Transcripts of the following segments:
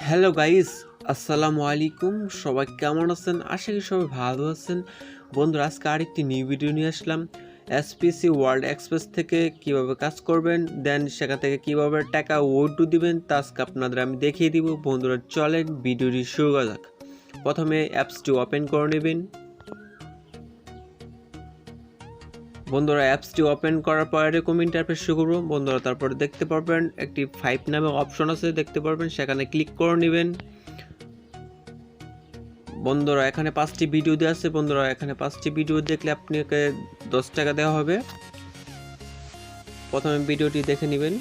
Hello guys, আসসালামু আলাইকুম। সবাই কেমন আছেন? আশা করি সবাই ভালো আছেন। বন্ধুরা, আজকে আরেকটি নিউ ভিডিও নিয়ে আসলাম। এসপিসি ওয়ার্ল্ড এক্সপ্রেস থেকে কিভাবে কাজ করবেন, দেন সেখান থেকে কিভাবে টাকা উইথড্র দিবেন তা আজকে আপনাদের আমি দেখিয়ে দিব। বন্ধুরা চলেন ভিডিওটি শুরু করা যাক। প্রথমে অ্যাপসটি ওপেন করে নেবেন। বন্ধুরা অ্যাপসটি ওপেন করার পর এরকম ইন্টারফেস শুরু করব। বন্ধুরা তারপরে দেখতে পারবেন একটি 5 নামে অপশন আছে, দেখতে পারবেন, সেখানে ক্লিক করে নেবেন। বন্ধুরা এখানে 5টি ভিডিও দেওয়া আছে। বন্ধুরা এখানে 5টি ভিডিও দেখলে আপনাকে 10 টাকা দেওয়া হবে। প্রথমে ভিডিওটি দেখে নেবেন।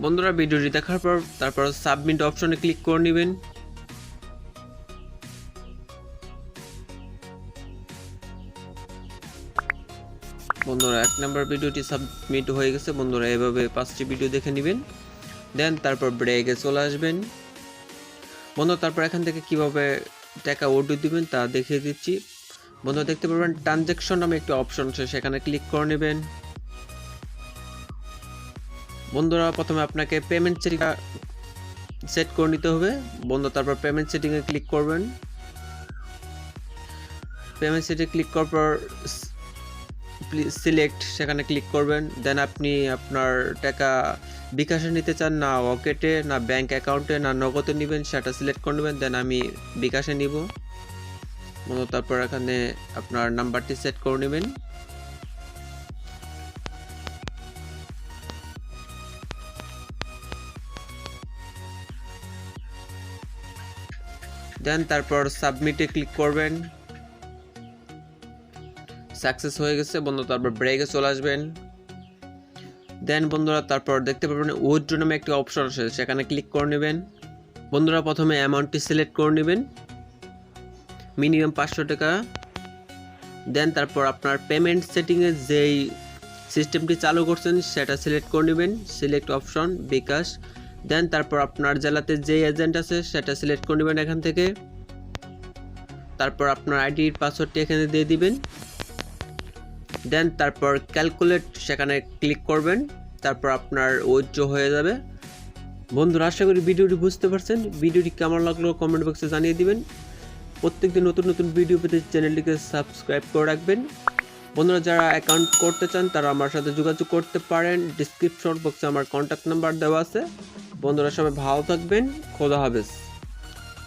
বন্ধুরা ভিডিওটি দেখার পর তারপর সাবমিট অপশনে ক্লিক করে নেবেন। বন্ধুরা 1 নম্বর ভিডিওটি সাবমিট হয়ে গেছে। বন্ধুরা এভাবে 5টি ভিডিও দেখে নেবেন, দেন তারপর ব্রেকে চলে আসবেন। বন্ধুরা তারপর এখান থেকে কিভাবে টাকা উইথড্র দিবেন তা দেখিয়ে দিচ্ছি। বন্ধুরা দেখতে পারবেন ট্রানজ্যাকশন নামে একটি অপশন আছে, সেখানে ক্লিক করে নেবেন। বন্ধুরা প্রথমে আপনাকে পেমেন্ট সেটিং সেট করে নিতে হবে। বন্ধু তারপর পেমেন্ট সেটিংয়ে ক্লিক করবেন। পেমেন্ট সেটিংয়ে ক্লিক করার পর সিলেক্ট সেখানে ক্লিক করবেন। দেন আপনি আপনার টাকা বিকাশে নিতে চান, না ওকেটে, না ব্যাংক অ্যাকাউন্টে, না নগদে নেবেন সেটা সিলেক্ট করে নেবেন। দেন আমি বিকাশে নিব। তারপর এখানে আপনার নাম্বারটি সেট করে নেবেন। দেন তারপর সাবমিটে ক্লিক করবেন। সাকসেস হয়ে গেছে। বন্ধু তারপর ব্রেকে চলে আসবেন। দেন বন্ধুরা তারপর দেখতে পাবেন উইথড্র নামে একটি অপশন আছে, সেখানে ক্লিক করে নেবেন। বন্ধুরা প্রথমে অ্যামাউন্টটি সিলেক্ট করে নেবেন, মিনিমাম 500 টাকা। দেন তারপর আপনার পেমেন্ট সেটিংয়ে যেই সিস্টেমটি চালু করছেন সেটা সিলেক্ট করে নেবেন, সিলেক্ট অপশন বিকাশ। দেন তারপর আপনার জেলাতে যে এজেন্ট আছে সেটা সিলেক্ট করে নেবেন এখান থেকে। তারপর আপনার আইডির পাসওয়ার্ডটি এখানে দিয়ে দিবেন। দেন তারপর ক্যালকুলেট সেখানে ক্লিক করবেন। তারপর আপনার উইথড্র হয়ে যাবে। বন্ধুরা আশা করি ভিডিওটি বুঝতে পারছেন। ভিডিওটি কেমন লাগলো কমেন্ট বক্সে জানিয়ে দিবেন। প্রত্যেকদিন নতুন নতুন ভিডিও পেতে চ্যানেলটিকে সাবস্ক্রাইব করে রাখবেন। বন্ধুরা যারা অ্যাকাউন্ট করতে চান তারা আমার সাথে যোগাযোগ করতে পারেন। ডিসক্রিপশন বক্সে আমার কন্ট্যাক্ট নাম্বার দেওয়া আছে। বন্ধুরা সবাই ভালো থাকবেন। খোদা হাফেজ।